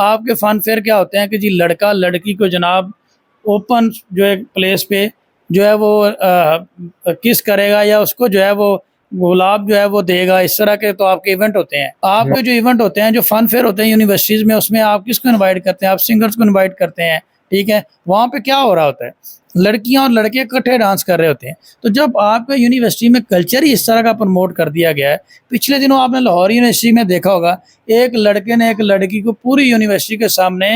آپ کے فن فیئر کیا ہوتے ہیں کہ جی لڑکا لڑکی کو جناب اوپن جو ہے پلیس پہ جو ہے وہ کس کرے گا یا اس کو جو ہے وہ گلاب جو ہے وہ دے گا، اس طرح کے تو آپ کے ایونٹ ہوتے ہیں. آپ کے جو ایونٹ ہوتے ہیں، جو فن فیئر ہوتے ہیں یونیورسٹیز میں، اس میں آپ کس کو انوائٹ کرتے ہیں؟ آپ سنگرز کو انوائٹ کرتے ہیں، ٹھیک ہے. وہاں پہ کیا ہو رہا ہوتا ہے؟ لڑکیاں اور لڑکے اکٹھے ڈانس کر رہے ہوتے ہیں. تو جب آپ کا یونیورسٹی میں کلچر ہی اس طرح کا پروموٹ کر دیا گیا ہے، پچھلے دنوں آپ نے لاہور یونیورسٹی میں دیکھا ہوگا، ایک لڑکے نے ایک لڑکی کو پوری یونیورسٹی کے سامنے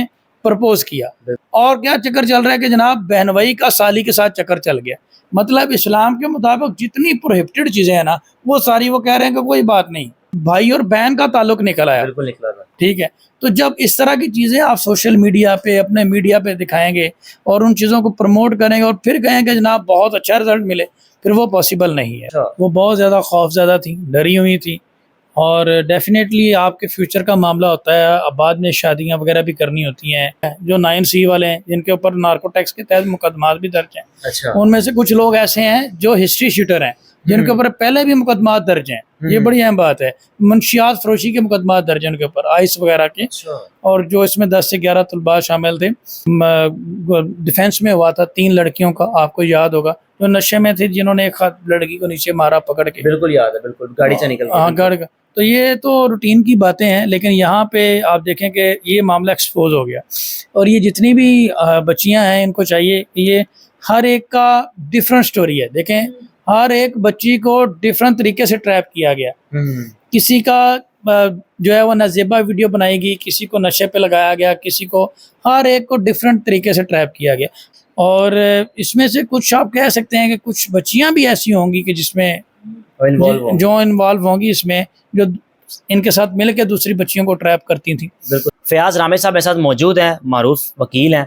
پرپوز کیا، اور کیا چکر چل رہا ہے کہ جناب بہنوئی کا سالی کے ساتھ چکر چل گیا. مطلب اسلام کے مطابق جتنی پروہیبٹڈ چیزیں ہیں نا، وہ ساری وہ کہہ رہے ہیں کہ کوئی بات نہیں، بھائی اور بہن کا تعلق نکل آیا. بالکل نکلا تھا. ٹھیک ہے. تو جب اس طرح کی چیزیں آپ سوشل میڈیا پہ، اپنے میڈیا پہ دکھائیں گے اور ان چیزوں کو پروموٹ کریں گے اور پھر کہیں کہ جناب بہت اچھا رزلٹ ملے، پھر وہ پاسبل نہیں ہے. وہ بہت زیادہ خوف زدہ تھی، ڈری ہوئی تھی، اور ڈیفینیٹلی آپ کے فیوچر کا معاملہ ہوتا ہے. اب بعد میں شادیاں وغیرہ بھی کرنی ہوتی ہیں. جو 9C والے ہیں جن کے اوپر نارکو ٹیکس کے تحت مقدمات بھی درج ہیں، ان میں سے کچھ لوگ ایسے ہیں جو ہسٹری شوٹر ہیں، جن کے اوپر پہلے بھی مقدمات درج ہیں. یہ بڑی اہم بات ہے. منشیات فروشی کے مقدمات درج ہیں ان کے اوپر، آئس وغیرہ کے. اور جو اس میں 10 سے 11 طلباء شامل تھے. ڈیفینس میں ہوا تھا 3 لڑکیوں کا، آپ کو یاد ہوگا، جو نشے میں تھی، جنہوں نے ایک لڑکی کو نیچے مارا پکڑ کے. بالکل یاد ہے، بالکل گاڑی سے نکل. ہاں گاڑی کا. تو یہ تو روٹین کی باتیں ہیں، لیکن یہاں پہ آپ دیکھیں کہ یہ معاملہ ایکسپوز ہو گیا. اور یہ جتنی بھی بچیاں ہیں، ان کو چاہیے کہ یہ ہر ایک کا ڈفرینٹ سٹوری ہے. دیکھیں، ہر ایک بچی کو ڈفرینٹ طریقے سے ٹریپ کیا گیا. کسی کا جو ہے وہ نازیبا ویڈیو بنائی گئی، کسی کو نشے پہ لگایا گیا، کسی کو، ہر ایک کو ڈفرینٹ طریقے سے ٹریپ کیا گیا. اور اس میں سے کچھ آپ کہہ سکتے ہیں کہ کچھ بچیاں بھی ایسی ہوں گی کہ جس میں جو انوالو ہوں گی، اس میں جو ان کے ساتھ مل کے دوسری بچیوں کو ٹریپ کرتی تھیں. بالکل. فیاض رامے صاحب میرے ساتھ موجود ہیں، معروف وکیل ہیں.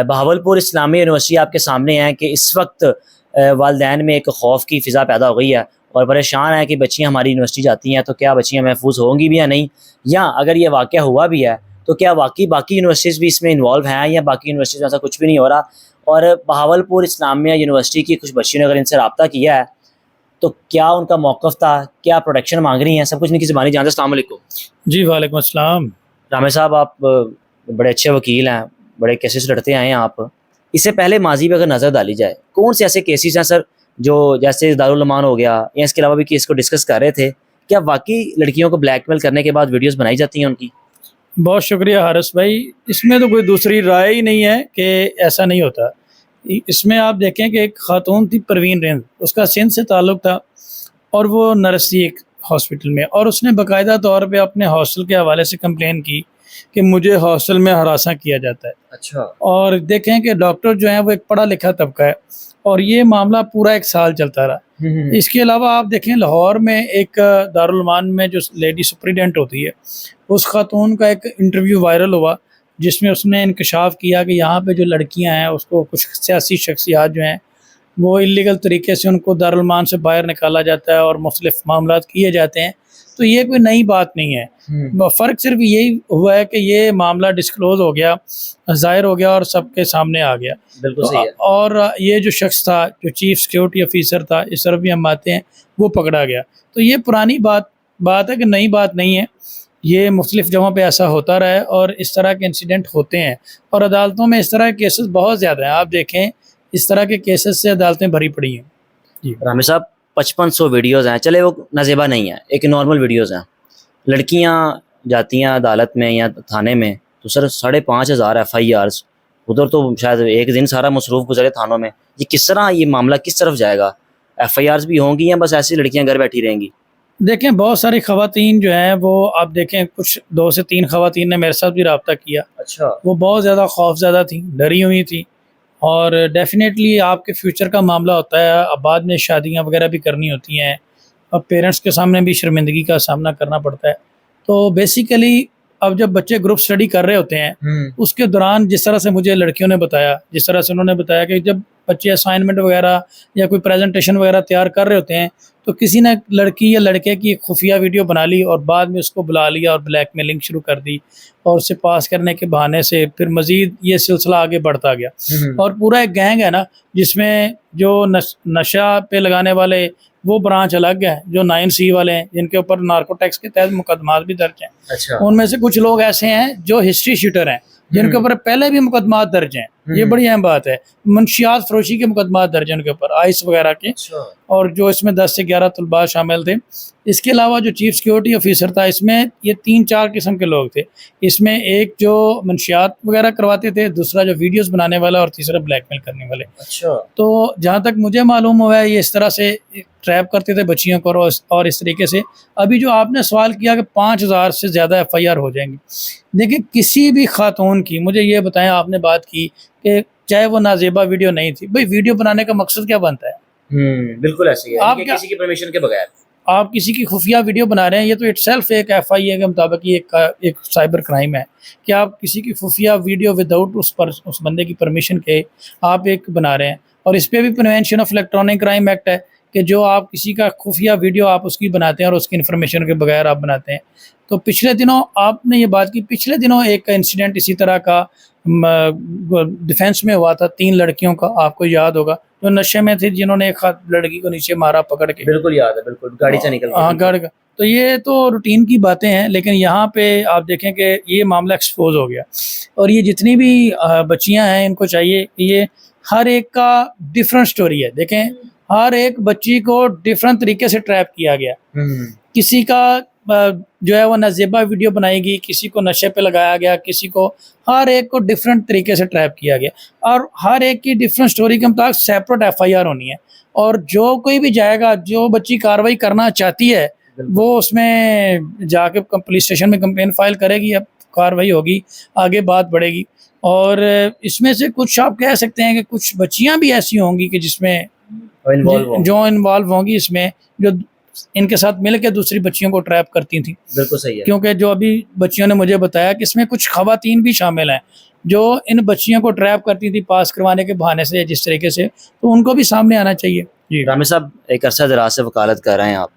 بہاولپور اسلامی یونیورسٹی آپ کے سامنے ہے کہ اس وقت والدین میں ایک خوف کی فضا پیدا ہو گئی ہے اور پریشان ہے کہ بچیاں ہماری یونیورسٹی جاتی ہیں تو کیا بچیاں محفوظ ہوں گی بھی یا نہیں، یا اگر یہ واقعہ ہوا بھی ہے تو کیا واقعی باقی یونیورسٹیز بھی اس میں انوالو ہیں، یا باقی یونیورسٹیز میں ایسا کچھ بھی نہیں ہو رہا. اور بہاولپور اسلامیہ یونیورسٹی کی کچھ بچیوں نے اگر ان سے رابطہ کیا ہے تو کیا ان کا موقف تھا، کیا پروٹیکشن مانگ رہی ہیں، سب کچھ ان کی زبانی جانتے. السلام علیکم. جی وعلیکم السلام. رامے صاحب، آپ بڑے اچھے وکیل ہیں، بڑے کیسز لڑتے آئے ہیں آپ. اس سے پہلے ماضی پہ اگر نظر ڈالی جائے، کون سے ایسے کیسز ہیں سر جو جیسے دارالعلومان ہو گیا یا اس کے علاوہ بھی کیس کو ڈسکس کر رہے تھے، کیا واقعی لڑکیوں کو بلیک میل کرنے کے بعد ویڈیوز بنائی جاتی ہیں ان کی؟ بہت شکریہ حارث بھائی. اس میں تو کوئی دوسری رائے ہی نہیں ہے کہ ایسا نہیں ہوتا. اس میں آپ دیکھیں کہ ایک خاتون تھی پروین رینز، اس کا سندھ سے تعلق تھا اور وہ نرس تھی ایک ہاسپٹل میں، اور اس نے باقاعدہ طور پہ اپنے ہاسٹل کے حوالے سے کمپلین کی کہ مجھے ہاسٹل میں ہراساں کیا جاتا ہے. اچھا. اور دیکھیں کہ ڈاکٹر جو ہیں وہ ایک پڑھا لکھا طبقہ ہے، اور یہ معاملہ پورا 1 سال چلتا رہا. اس کے علاوہ آپ دیکھیں لاہور میں ایک دارالعلومان میں جو لیڈی سپریڈنٹ ہوتی ہے، اس خاتون کا ایک انٹرویو وائرل ہوا جس میں اس نے انکشاف کیا کہ یہاں پہ جو لڑکیاں ہیں اس کو کچھ سیاسی شخصیات جو ہیں وہ اللیگل طریقے سے ان کو دارالعلومان سے باہر نکالا جاتا ہے اور مختلف معاملات کیے جاتے ہیں. تو یہ کوئی نئی بات نہیں ہے. فرق صرف یہی ہوا ہے کہ یہ معاملہ ڈسکلوز ہو گیا، ظاہر ہو گیا اور سب کے سامنے آ گیا. بالکل صحیح ہے. اور یہ جو شخص تھا، جو چیف سیکیورٹی آفیسر تھا، اس طرف بھی ہم آتے ہیں، وہ پکڑا گیا. تو یہ پرانی بات ہے کہ نئی بات نہیں ہے. یہ مختلف جگہوں پہ ایسا ہوتا رہا ہے اور اس طرح کے انسیڈنٹ ہوتے ہیں، اور عدالتوں میں اس طرح کے کیسز بہت زیادہ ہیں. آپ دیکھیں اس طرح کے کیسز سے عدالتیں بھری پڑی ہیں. جی رامے صاحب، 5500 ویڈیوز ہیں، چلے وہ نازیبا نہیں ہیں، ایک نارمل ویڈیوز ہیں. لڑکیاں جاتی ہیں عدالت میں یا تھانے میں تو سر 5500 FIRs، ادھر تو شاید ایک دن سارا مصروف گزرے تھانوں میں. یہ کس طرح یہ معاملہ کس طرف جائے گا؟ FIRs بھی ہوں گی یا بس ایسی لڑکیاں گھر بیٹھی رہیں گی؟ دیکھیں بہت ساری خواتین جو ہیں وہ آپ دیکھیں کچھ 2 سے 3 خواتین نے میرے ساتھ بھی رابطہ کیا. اچھا. وہ بہت زیادہ خوف زدہ تھیں، ڈری ہوئی تھیں، اور ڈیفینیٹلی آپ کے فیوچر کا معاملہ ہوتا ہے. اب بعد میں شادیاں وغیرہ بھی کرنی ہوتی ہیں اور پیرنٹس کے سامنے بھی شرمندگی کا سامنا کرنا پڑتا ہے. تو بیسیکلی اب جب بچے گروپ اسٹڈی کر رہے ہوتے ہیں اس کے دوران جس طرح سے مجھے لڑکیوں نے بتایا، جس طرح سے انہوں نے بتایا کہ جب بچے اسائنمنٹ وغیرہ یا کوئی پریزنٹیشن وغیرہ تیار کر رہے ہوتے ہیں تو کسی نے لڑکی یا لڑکے کی خفیہ ویڈیو بنا لی اور بعد میں اس کو بلا لیا اور بلیک میلنگ شروع کر دی، اور اسے پاس کرنے کے بہانے سے پھر مزید یہ سلسلہ آگے بڑھتا گیا. اور پورا ایک گینگ ہے نا، جس میں جو نشہ پہ لگانے والے وہ برانچ الگ ہے جو 9C والے ہیں جن کے اوپر نارکو ٹیکس کے تحت مقدمات بھی درج ہیں. اچھا. ان میں سے کچھ لوگ ایسے ہیں جو ہسٹری شیٹر ہیں جن کے اوپر پہلے بھی مقدمات درج ہیں. یہ بڑی اہم بات ہے. منشیات فروشی کے مقدمات درج ہیں ان کے اوپر آئس وغیرہ کے, اور جو اس میں 10 سے 11 طلباء شامل تھے. اس کے علاوہ جو چیف سیکیورٹی آفیسر تھا اس میں یہ 3-4 قسم کے لوگ تھے. اس میں ایک جو منشیات وغیرہ کرواتے تھے, دوسرا جو ویڈیوز بنانے والا, اور تیسرا بلیک میل کرنے والے. اچھا. تو جہاں تک مجھے معلوم ہوا ہے یہ اس طرح سے ٹریپ کرتے تھے بچیوں کو, اور اس طریقے سے ابھی جو آپ نے سوال کیا کہ 5000 سے زیادہ FIR ہو جائیں گی. دیکھیں کسی بھی خاتون کی, مجھے یہ بتائیں, آپ نے بات کی کہ چاہے وہ نازیبا ویڈیو نہیں تھی, بھئی ویڈیو بنانے کا مقصد کیا بنتا ہے؟ بالکل ایسی ہے آپ کہ کسی کی پرمیشن کے بغیر آپ کسی کی خفیہ ویڈیو بنا رہے ہیں, یہ تو اٹ سیلف ایک FIA کے مطابق یہ ایک سائبر کرائم ہے کہ آپ کسی کی خفیہ ویڈیو وداؤٹ اس بندے کی پرمیشن کے آپ ایک بنا رہے ہیں. اور اس پہ بھی prevention of electronic crime act ہے کہ جو آپ کسی کا خفیہ ویڈیو آپ اس کی بناتے ہیں اور اس کی انفارمیشن کے بغیر آپ بناتے ہیں. تو پچھلے دنوں آپ نے یہ بات کی, پچھلے دنوں ایک انسیڈنٹ اسی طرح کا ڈیفینس میں ہوا تھا 3 لڑکیوں کا, آپ کو یاد ہوگا, جو نشے میں تھی, جنہوں نے ایک لڑکی کو نیچے مارا پکڑ کے. بالکل یاد ہے, بالکل گاڑی سے نکل ہاں گاڑی کا. تو یہ تو روٹین کی باتیں ہیں, لیکن یہاں پہ آپ دیکھیں کہ یہ معاملہ ایکسپوز ہو گیا. اور یہ جتنی بھی بچیاں ہیں ان کو چاہیے کہ یہ ہر ایک کا ڈفرینٹ سٹوری ہے. دیکھیں ہر ایک بچی کو ڈفرینٹ طریقے سے ٹریپ کیا گیا. کسی کا جو ہے وہ نازیبا ویڈیو بنائی گئی, کسی کو نشے پہ لگایا گیا, کسی کو, ہر ایک کو ڈفرینٹ طریقے سے ٹریپ کیا گیا. اور ہر ایک کی ڈفرینٹ سٹوری کے مطابق سیپریٹ FIR ہونی ہے. اور جو کوئی بھی جائے گا, جو بچی کارروائی کرنا چاہتی ہے وہ اس میں جا کے پولیس اسٹیشن میں کمپلین فائل کرے گی, اب کارروائی ہوگی, آگے بات بڑھے گی. اور اس میں سے کچھ آپ کہہ سکتے ہیں کہ کچھ بچیاں بھی ایسی ہوں گی کہ جس میں جو انوالو ہوں گی اس میں, جو ان کے ساتھ مل کے دوسری بچیوں کو ٹریپ کرتی تھیں. بالکل صحیح ہے. کیونکہ جو ابھی بچیوں نے مجھے بتایا کہ اس میں کچھ خواتین بھی شامل ہیں جو ان بچیوں کو ٹریپ کرتی تھی پاس کروانے کے بہانے سے, جس طریقے سے, تو ان کو بھی سامنے آنا چاہیے. جی رامر صاحب, ایک عرصہ دراز سے وکالت کر رہے ہیں آپ.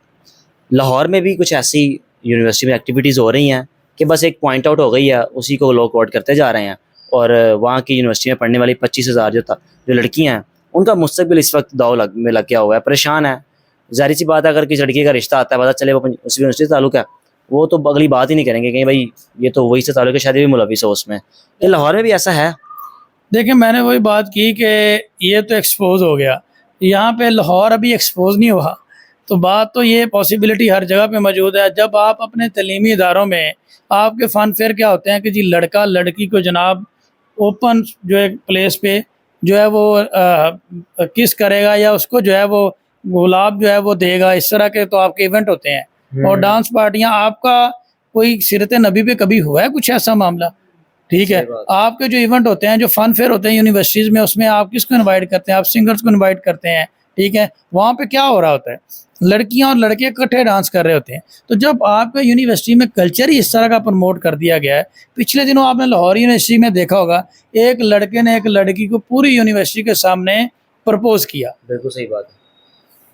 لاہور میں بھی کچھ ایسی یونیورسٹی میں ایکٹیویٹیز ہو رہی ہیں کہ بس ایک پوائنٹ آؤٹ ہو گئی ہے, اسی کو لوگ آؤٹ کرتے جا رہے ہیں, اور وہاں کی یونیورسٹی میں پڑھنے والی 25,000 جو لڑکیاں ہیں ان کا مستقبل اس وقت داؤ میں لگ گیا ہوا ہے, پریشان ہے. ظاہر سی بات ہے, اگر کسی لڑکی کا رشتہ آتا ہے, پتہ چلے وہ اس یونیورسٹی سے تعلق ہے, وہ تو اگلی بات ہی نہیں کریں گے کہ بھائی یہ تو وہی سے تعلق ہے, شاید بھی ملوث ہو اس میں. یہ لاہور میں بھی ایسا ہے؟ دیکھیں میں نے وہی بات کی کہ یہ تو ایکسپوز ہو گیا, یہاں پہ لاہور ابھی ایکسپوز نہیں ہوا. تو بات تو یہ پاسبلٹی ہر جگہ پہ موجود ہے. جب آپ اپنے تعلیمی اداروں میں, آپ کے فن فیئر کیا ہوتے ہیں کہ جی لڑکا لڑکی کو جناب اوپن جو ایک پلیس پہ جو ہے وہ کس کرے گا, یا اس کو جو ہے وہ گلاب جو ہے وہ دے گا, اس طرح کے تو آپ کے ایونٹ ہوتے ہیں. اور ڈانس پارٹیاں, آپ کا کوئی سیرت نبی پہ کبھی ہوا ہے کچھ ایسا معاملہ؟ ٹھیک ہے, آپ کے جو ایونٹ ہوتے ہیں, جو فن فیئر ہوتے ہیں یونیورسٹیز میں, اس میں آپ کس کو انوائٹ کرتے ہیں؟ آپ سنگرز کو انوائٹ کرتے ہیں. ٹھیک ہے, وہاں پہ کیا ہو رہا ہوتا ہے, لڑکیاں اور لڑکے اکٹھے ڈانس کر رہے ہوتے ہیں. تو جب آپ کا یونیورسٹی میں کلچر ہی اس طرح کا پروموٹ کر دیا گیا ہے, پچھلے دنوں آپ نے لاہور یونیورسٹی میں دیکھا ہوگا, ایک لڑکے نے ایک لڑکی کو پوری یونیورسٹی کے سامنے پرپوز کیا. بالکل صحیح بات ہے.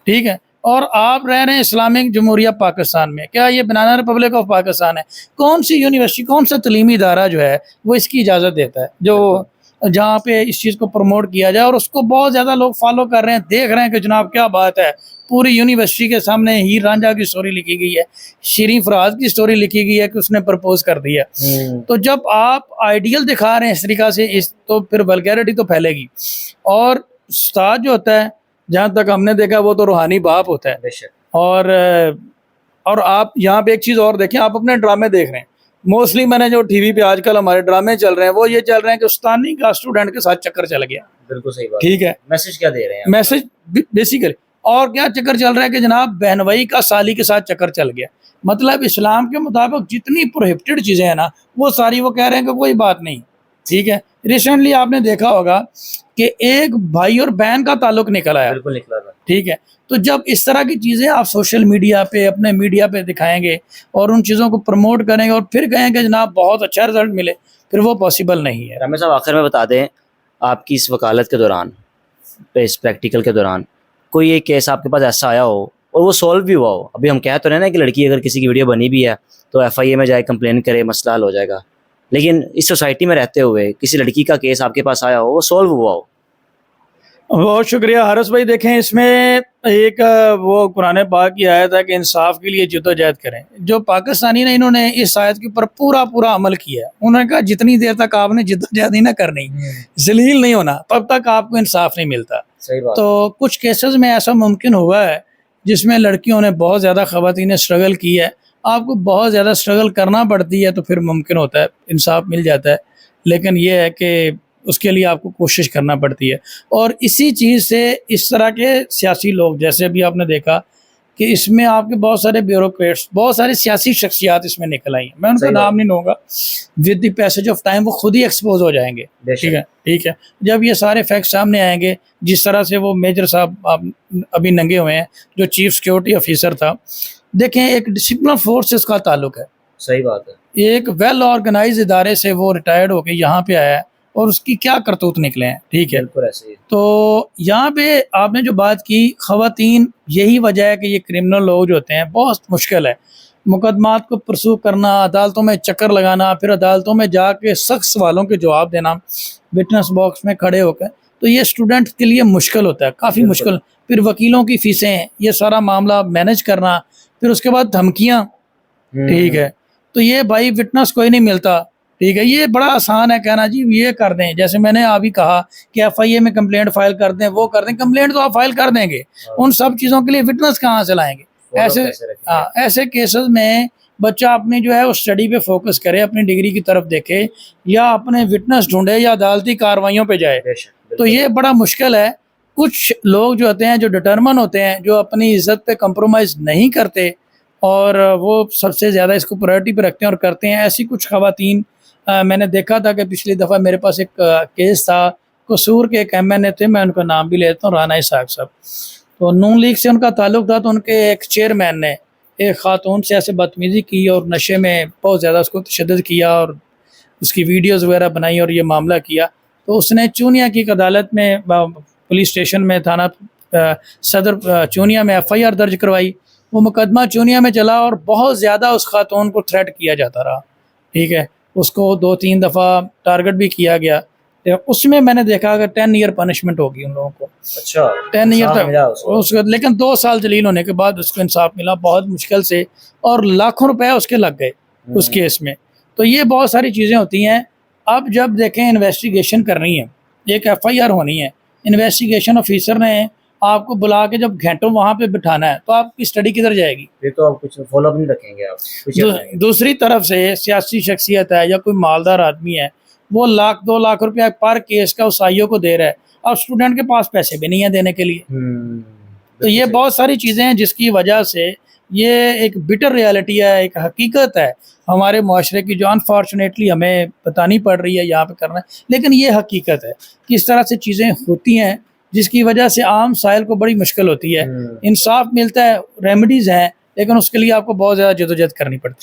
ٹھیک ہے, اور آپ رہ رہے ہیں اسلامک جمہوریہ پاکستان میں, کیا یہ بنانا ریپبلک آف پاکستان ہے؟ کون سی یونیورسٹی, کون سا تعلیمی ادارہ جو ہے وہ اس کی اجازت دیتا ہے جو جہاں پہ اس چیز کو پروموٹ کیا جائے, اور اس کو بہت زیادہ لوگ فالو کر رہے ہیں, دیکھ رہے ہیں کہ جناب کیا بات ہے, پوری یونیورسٹی کے سامنے ہیر رانجھا کی سٹوری لکھی گئی ہے, شیریں فراز کی سٹوری لکھی گئی ہے کہ اس نے پرپوز کر دیا. تو جب آپ آئیڈیل دکھا رہے ہیں اس طریقہ سے, تو پھر ولگیرٹی تو پھیلے گی. اور استاد جو ہوتا ہے, جہاں تک ہم نے دیکھا, وہ تو روحانی باپ ہوتا ہے. اور آپ یہاں پہ ایک چیز اور دیکھیں, آپ اپنے ڈرامے دیکھ رہے ہیں, موسٹلی میں نے جو ٹی وی پہ آج کل ہمارے ڈرامے چل رہے ہیں وہ یہ چل رہے ہیں کہ استانی کا اسٹوڈنٹ کے ساتھ چکر چل گیا. بالکل صحیح بات. ٹھیک ہے, میسج کیا دے رہے ہیں؟ میسج بیسیکلی, اور کیا چکر چل رہا ہے کہ جناب بہنوئی کا سالی کے ساتھ چکر چل گیا. مطلب اسلام کے مطابق جتنی پروہیبٹڈ چیزیں ہیں نا, وہ ساری وہ کہہ رہے ہیں کہ کوئی بات نہیں. ٹھیک ہے, ریسنٹلی آپ نے دیکھا ہوگا کہ ایک بھائی اور بہن کا تعلق نکل آیا. بالکل نکلا تھا. ٹھیک ہے, تو جب اس طرح کی چیزیں آپ سوشل میڈیا پہ, اپنے میڈیا پہ دکھائیں گے اور ان چیزوں کو پروموٹ کریں گے اور پھر کہیں کہ جناب بہت اچھا رزلٹ ملے, پھر وہ پاسبل نہیں ہے. رامر صاحب آخر میں بتا دیں, آپ کی اس وکالت کے دوران, اس پریکٹیکل کے دوران, کوئی ایک کیس آپ کے پاس ایسا آیا ہو اور وہ سولو بھی ہوا ہو؟ ابھی ہم کہہ تو رہے ہیں نا کہ لڑکی اگر کسی کی ویڈیو بنی بھی ہے تو FIA میں جائے کمپلین کرے, مسئلہ حل ہو جائے گا, لیکن اس سوسائٹی میں رہتے ہوئے کسی لڑکی کا کیس آپ کے پاس آیا ہو, وہ سولو ہوا ہو؟ بہت شکریہ حارث بھائی. دیکھیں اس میں ایک وہ قرآن پاک کی آیت ہے کہ انصاف کے لیے جدوجہد کریں. جو پاکستانی نے انہوں نے اس آیت کے اوپر پورا عمل کیا ہے. انہوں نے کہا جتنی دیر تک آپ نے جدوجہد نہیں نہ کرنی, ذلیل نہیں ہونا, تب تک آپ کو انصاف نہیں ملتا. صحیح بات. تو کچھ کیسز میں ایسا ممکن ہوا ہے جس میں لڑکیوں نے بہت زیادہ خواتین نے اسٹرگل کی ہے. آپ کو بہت زیادہ اسٹرگل کرنا پڑتی ہے تو پھر ممکن ہوتا ہے انصاف مل جاتا ہے, لیکن یہ ہے کہ اس کے لیے آپ کو کوشش کرنا پڑتی ہے. اور اسی چیز سے اس طرح کے سیاسی لوگ, جیسے ابھی آپ نے دیکھا کہ اس میں آپ کے بہت سارے بیوروکریٹس, بہت ساری سیاسی شخصیات اس میں نکل آئی ہیں. میں ان کا نام نہیں لوں گا, with the passage of time وہ خود ہی ایکسپوز ہو جائیں گے. ٹھیک ہے. جب یہ سارے فیکٹ سامنے آئیں گے, جس طرح سے وہ میجر صاحب ابھی ننگے ہوئے ہیں جو چیف سیکورٹی آفیسر تھا, دیکھیں ایک ڈسپلن فورسز کا تعلق ہے. صحیح بات ہے. ایک ویل آرگنائز ادارے سے وہ ریٹائرڈ ہو کے یہاں پہ آیا ہے اور اس کی کیا کرتوت نکلے ہیں. ٹھیک ہے. بالکل ایسے ہی. تو یہاں پہ آپ نے جو بات کی خواتین, یہی وجہ ہے کہ یہ کرمنل لوگ جو ہوتے ہیں بہت مشکل ہے مقدمات کو پرسو کرنا, عدالتوں میں چکر لگانا, پھر عدالتوں میں جا کے سخت سوالوں کے جواب دینا وٹنس باکس میں کھڑے ہو کے. تو یہ اسٹوڈنٹ کے لیے مشکل ہوتا ہے, کافی مشکل. پھر وکیلوں کی فیسیں, یہ سارا معاملہ مینج کرنا, پھر اس کے بعد دھمکیاں. ٹھیک ہے. تو یہ بھائی وٹنس کوئی نہیں ملتا. ٹھیک ہے. یہ بڑا آسان ہے کہنا جی یہ کر دیں, جیسے میں نے ابھی کہا کہ ایف آئی اے میں کمپلینٹ فائل کر دیں, وہ کر دیں. کمپلینٹ تو آپ فائل کر دیں گے, ان سب چیزوں کے لیے وٹنس کہاں سے لائیں گے؟ ایسے کیسز میں بچہ اپنی جو ہے وہ اسٹڈی پہ فوکس کرے, اپنی ڈگری کی طرف دیکھے, یا اپنے وٹنس ڈھونڈے, یا عدالتی کارروائیوں پہ جائے. تو یہ بڑا مشکل ہے. کچھ لوگ جو ہوتے ہیں جو ڈٹرمن ہوتے ہیں, جو اپنی عزت پہ کمپرومائز نہیں کرتے, اور وہ سب سے زیادہ اس کو پرائرٹی پہ رکھتے ہیں اور کرتے ہیں. ایسی کچھ خواتین میں نے دیکھا تھا کہ پچھلی دفعہ میرے پاس ایک کیس تھا, قصور کے ایک ایم این اے تھے, میں ان کا نام بھی لیتا ہوں, رانا اسحاق صاحب. تو نون لیگ سے ان کا تعلق تھا. تو ان کے ایک چیئرمین نے ایک خاتون سے ایسے بدتمیزی کی اور نشے میں بہت زیادہ اس کو تشدد کیا اور اس کی ویڈیوز وغیرہ بنائی اور یہ معاملہ کیا. تو اس نے چونیا کی ایک عدالت میں, پولیس اسٹیشن میں, تھانہ صدر چونیا میں ایف آئی آر درج کروائی. وہ مقدمہ چونیا میں چلا اور بہت زیادہ اس خاتون کو تھریٹ کیا جاتا رہا. ٹھیک ہے. اس کو 2-3 دفعہ ٹارگٹ بھی کیا گیا. اس میں میں نے دیکھا کہ 10 ایئر پنشمنٹ ہوگی ان لوگوں کو. اچھا. 10 ایئر تک, لیکن 2 سال جلیل ہونے کے بعد اس کو انصاف ملا بہت مشکل سے, اور لاکھوں روپے اس کے لگ گئے اس کیس میں. تو یہ بہت ساری چیزیں ہوتی ہیں. اب جب دیکھیں انویسٹیگیشن کرنی ہے, ایک ایف آئی آر ہونی ہے, انویسٹیگیشن آفیسر نے آپ کو بلا کے جب گھنٹوں وہاں پہ بٹھانا ہے, تو آپ کی اسٹڈی کدھر جائے گی؟ پھر تو آپ کچھ فالو اپ نہیں رکھیں گے آپ. دوسری طرف سے سیاسی شخصیت ہے یا کوئی مالدار آدمی ہے, وہ 1-2 لاکھ روپیہ پر کیس کا اس آئیو کو دے رہا ہے. اب اسٹوڈنٹ کے پاس پیسے بھی نہیں ہیں دینے کے لیے. تو یہ بہت ساری چیزیں ہیں جس کی وجہ سے یہ ایک بٹر ریالٹی ہے, ایک حقیقت ہے ہمارے معاشرے کی, جو انفارچونیٹلی ہمیں بتانی پڑ رہی ہے یہاں پہ کرنا ہے. لیکن یہ حقیقت ہے کہ اس طرح سے چیزیں ہوتی ہیں جس کی وجہ سے عام سائل کو بڑی مشکل ہوتی ہے. انصاف ملتا ہے, ریمیڈیز ہیں, لیکن اس کے لیے آپ کو بہت زیادہ جدوجہد کرنی پڑتی ہے.